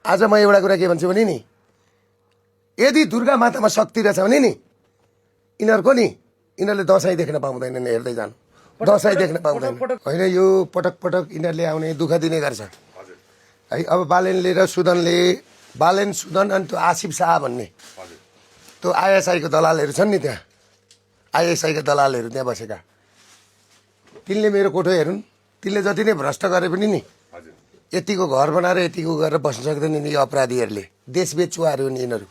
आज म एउटा कुरा के भन्छु भने नि, यदि दुर्गा मातामा शक्ति रहेछ भने नि यिनीहरूको नि यिनीहरूले दसैँ देख्न पाउँदैनन्। हेर्दै जानु, दसैँ देख्न पाउँदैन होइन। यो पटक पटक यिनीहरूले आउने दुःख दिने गर्छ है। अब बालेनले र सुदनले, बालेन सुदन अनि त्यो आसिफ शाह भन्ने त्यो आइएसआईको दलालहरू छन् नि, त्यहाँ आइएसआईका दलालहरू त्यहाँ बसेका, तिनले मेरो कोठो हेरुन्। तिनले जति नै भ्रष्ट गरे पनि नि यतिको घर बनाएर यतिको गरेर बस्न सक्दैन नि। अपराधीहरूले देश बेचुवाहरू हुन् यिनीहरू।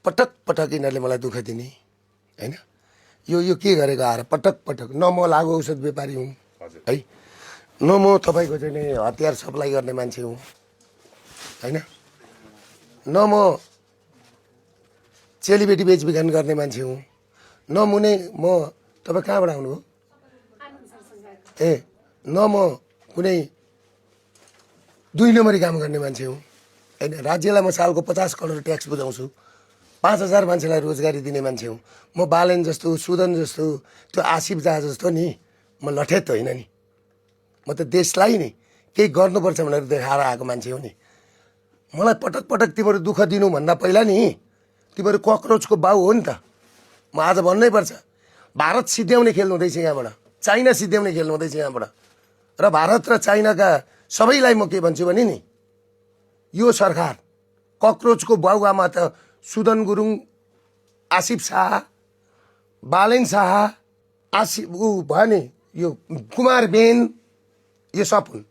पटक पटक यिनीहरूले मलाई दुःख दिने होइन। यो के गरेको आएर पटक पटक। न म लागु औषध व्यापारी हुँ है, न म तपाईँको चाहिँ नि हतियार सप्लाई गर्ने मान्छे हुँ होइन, न म चेलीबेटी बेचबिखन गर्ने मान्छे हुँ, न मुनै म तपाईँ कहाँबाट आउनुभयो ए, न म कुनै 2 नम्बरी काम गर्ने मान्छे हुँ होइन। राज्यलाई म सालको 50 करोड ट्याक्स बुझाउँछु, 5000 मान्छेलाई रोजगारी दिने मान्छे हुँ म। बालेन जस्तो, सुदन जस्तो, त्यो आसिफ शाह जस्तो नि म लठेत होइन नि। म त देशलाई नि केही गर्नुपर्छ भनेर देखाएर आएको मान्छे हो नि। मलाई पटक पटक तिमीहरू दुःख दिनुभन्दा पहिला नि तिमीहरू ककरोचको बाउ हो नि त। म आज भन्नै पर्छ, भारत सिद्ध्याउने खेल्नु हुँदैछ यहाँबाट, चाइना सिद्ध्याउने खेल्नु हुँदैछ यहाँबाट। र भारत र चाइनाका सबैलाई म के भन्छु भने नि, यो सरकार ककरोचको बाउआमा त सुदन गुरुङ, आसिफ शाह, बालेन शाह, आसिफ भयो नि, यो कुमार बेन, यो सब हुन्।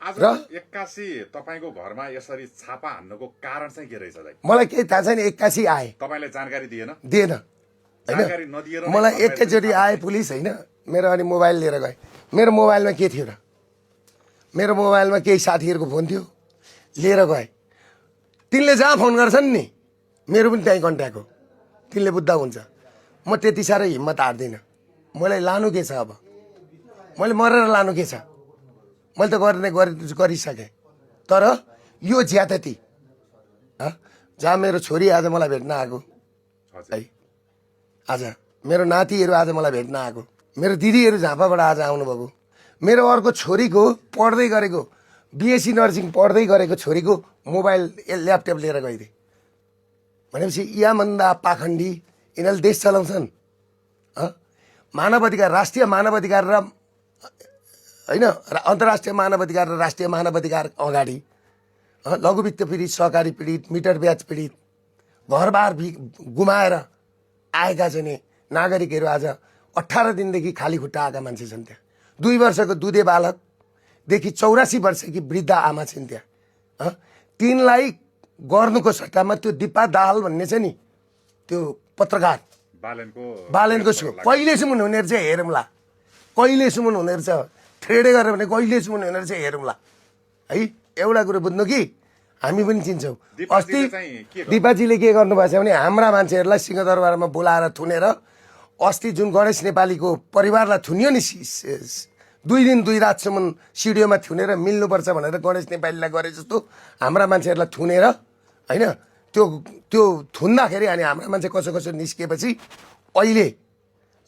आज र 81 तपाईको घरमा यसरी छापा हान्नुको कारण चाहिँ के रहेछ दाइ? मलाई केही थाहा छैन। 81 आए, तपाईले जानकारी दिएन? दिएन जानकारी नदिएर होइन। मलाई एकैचोटि आए पुलिस होइन, मेरो अनि मोबाइल लिएर गए। मेरो मोबाइलमा के थियो र, मेरो मोबाइलमा केही साथीहरूको फोन थियो, लिएर गए। तिनले जहाँ फोन गर्छन् नि मेरो पनि त्यहीँ कन्ट्याक्ट हो, तिनले बुझ्दा हुन्छ। म त्यति साह्रो हिम्मत हार्दिनँ। मलाई लानु के छ, अब मैले मरेर लानु के छ, मैले त गरिसकेँ। तर यो ज्यादती जहाँ मेरो छोरी आज मलाई भेट्न आएको है, आज मेरो नातिहरू आज मलाई भेट्न आएको, मेरो दिदीहरू झापाबाट आज आउनुभएको, मेरो अर्को छोरीको पढ्दै गरेको बिएससी नर्सिङ पढ्दै गरेको छोरीको मोबाइल ल्यापटप लिएर गइदिए भनेपछि यामन्दा पाखण्डी यिनीहरूले देश चलाउँछन्। मानव अधिकार, राष्ट्रिय मानव अधिकार र होइन अन्तर्राष्ट्रिय मानव अधिकार र राष्ट्रिय मानव अधिकार अगाडि लघुवित्त पीडित, सहकारी पीडित, मिटर ब्याज पीडित, घरबार गुमाएर आएका चाहिँ नागरिकहरू आज 18 दिनदेखि खाली खुट्टा आएका मान्छे छन् त्यहाँ। 2 वर्षको दुधे बालकदेखि 84 वर्षकी वृद्ध आमा छिन् त्यहाँ। तिनलाई गर्नुको सट्टामा त्यो दिपा दाहाल भन्ने छ नि, त्यो पत्रकार बालेनको सो कहिलेसम्म हुने रहेछ हेरौँला, कहिलेसम्म हुने रहेछ, ट्रेडे गरेर भने कहिलेसम्म हुने रहेछ हेरौँला है। एउटा कुरो बुझ्नु कि हामी पनि चिन्छौँ। अस्ति दिपाजीले के गर्नुभएको छ भने हाम्रा मान्छेहरूलाई सिंहदरबारमा बोलाएर थुनेर, अस्ति जुन गणेश नेपालीको परिवारलाई थुनियो नि 2 दिन 2 रातसम्म सिडियोमा थुनेर मिल्नुपर्छ भनेर गणेश नेपालीलाई गरे जस्तो हाम्रा मान्छेहरूलाई थुनेर होइन, त्यो थुन्दाखेरि अनि हाम्रा मान्छे कसो कसो निस्किएपछि अहिले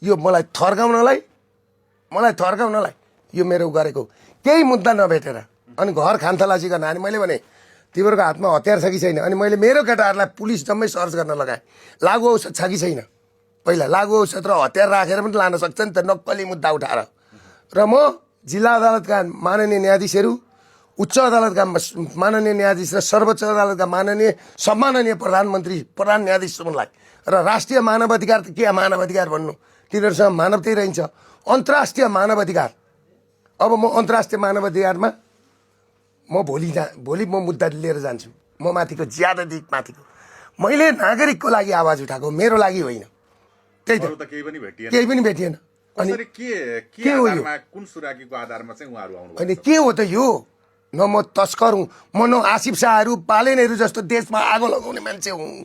यो मलाई थर्काउनलाई यो मेरो गरेको केही मुद्दा नभेटेर अनि घर खानथलासी गर्न। अनि मैले भने तिमीहरूको हातमा हतियार छ कि छैन, अनि मैले मेरो केटाहरूलाई पुलिस जम्मै सर्च गर्न लगाएँ, लागु औषध छ कि छैन। पहिला लागु औषध र हतियार राखेर पनि लान सक्छ नि त नक्कली मुद्दा उठाएर। र म जिल्ला अदालतका माननीय न्यायाधीशहरू, उच्च अदालतका माननीय न्यायाधीश र सर्वोच्च अदालतका सम्माननीय प्रधान न्यायाधीशलाई र राष्ट्रिय मानव अधिकार त के मानव अधिकार भन्नु, तिनीहरूसँग मानवतै रहन्छ। अन्तर्राष्ट्रिय मानव अधिकार, अब म अन्तर्राष्ट्रिय मानव अधिकारमा म भोलि म मुद्दा लिएर जान्छु। म माथिको ज्यादादेखि माथिको मैले नागरिकको लागि आवाज उठाएको, मेरो लागि होइन। त्यही त केही पनि भेटिएन। अनि के हो यो, कुन सुराकीको आधारमा चाहिँ उहाँहरू आउनु होइन के हो त यो? न म तस्कर हुँ, म न आसिफ शाहहरू बालेनहरू जस्तो देशमा आगो लगाउने मान्छे हुँ,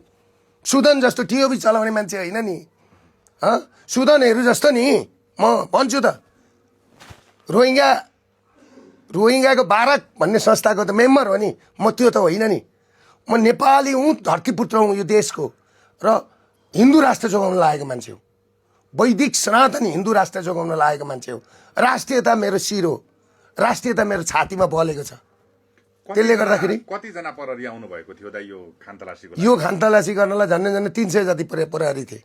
सुदन जस्तो टिओबी चलाउने मान्छे होइन नि। सुदनहरू जस्तो नि म भन्छु त, रोहिङ्गाको भारत भन्ने संस्थाको त मेम्बर हो नि म, त्यो त होइन नि। म नेपाली हुँ, धरतीपुत्र हुँ यो देशको, र हिन्दू राष्ट्र जोगाउन लागेको मान्छे हो, वैदिक सनातन हिन्दू राष्ट्र जोगाउन लागेको मान्छे हो। राष्ट्रियता मेरो शिर हो, राष्ट्रियता मेरो छातीमा बलेको छ। त्यसले गर्दाखेरि कतिजना प्रहरी आउनु भएको थियो दाइ यो खानतलासीको यो खानतलासी गर्नलाई झन्डै झन्डै 300 जति प्रहरी थिए।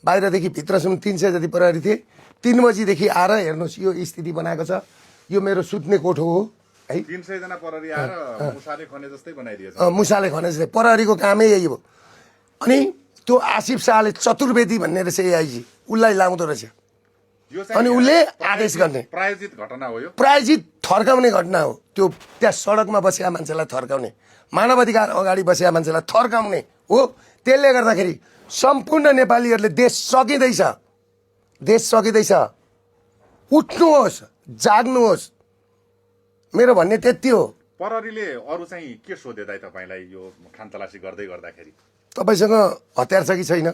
बाहिरदेखि भित्रसम्म 300 जति प्रहरी थिए। 3 बजीदेखि आएर हेर्नुहोस् यो स्थिति बनाएको छ। यो मेरो सुत्ने कोठो हो है। 300 जना प्रहरी आएर मुसाले खने जस्तै बनाइदिएछ। मुसाले खने जस्तै प्रहरीको कामै यही हो। अनि त्यो आसिफ शाहले चतुर्वेदी भन्ने रहेछ एआइजी, उसलाई लाउँदो रहेछ। यो अनि उसले आदेश गर्ने प्रायोजित घटना हो यो। प्रायोजित थर्काउने घटना हो त्यो। त्यहाँ सडकमा बसेका मान्छेलाई थर्काउने, मानव अधिकार अगाडि बसेका मान्छेलाई थर्काउने हो। त्यसले गर्दाखेरि सम्पूर्ण नेपालीहरूले देश सकिँदैछ, देश सकिँदैछ। उठ्नुहोस्, जाग्नुहोस्। मेरो भन्ने त्यति हो। प्रहरीले अरू चाहिँ के सोधे दाइ तपाईँलाई यो खानतलासी गर्दै गर्दाखेरि? तपाईँसँग हतियार छ कि छैन?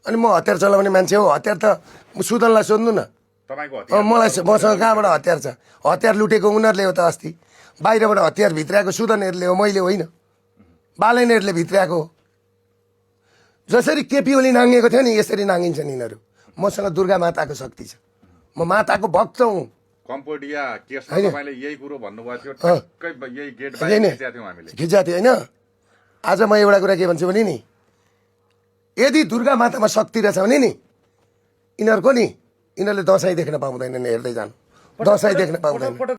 अनि म हतियार चलाउने मान्छे हो। हतियार त सुदनलाई सोध्नु न। तपाईँको हतियार मसँग कहाँबाट हतियार छ? हतियार लुटेको उनीहरूले हो त। अस्ति बाहिरबाट हतियार भित्राएको सुदनहरूले हो, मैले होइन। बालेनहरूले भित्राएको हो। जसरी केपी ओली नाङ्गेको थियो नि, यसरी नाङ्गिन्छन् यिनीहरू। मसँग दुर्गा माताको शक्ति छ। म माताको भक्त हुँ। कम्पोडिया केसमा तपाईँले यही कुरो भन्नुभएको थियो, ठ्याक्कै यही गेट बाहिर खिचेका थियौँ हामीले। खिचा थियो होइन। आज म एउटा कुरा के भन्छु भने नि, यदि दुर्गा मातामा शक्ति रहेछ भने नि यिनीहरूको नि, यिनीहरूले दसैँ देख्न पाउँदैनन्। हेर्दै जानु, दसैँ देख्न पाउँदैन।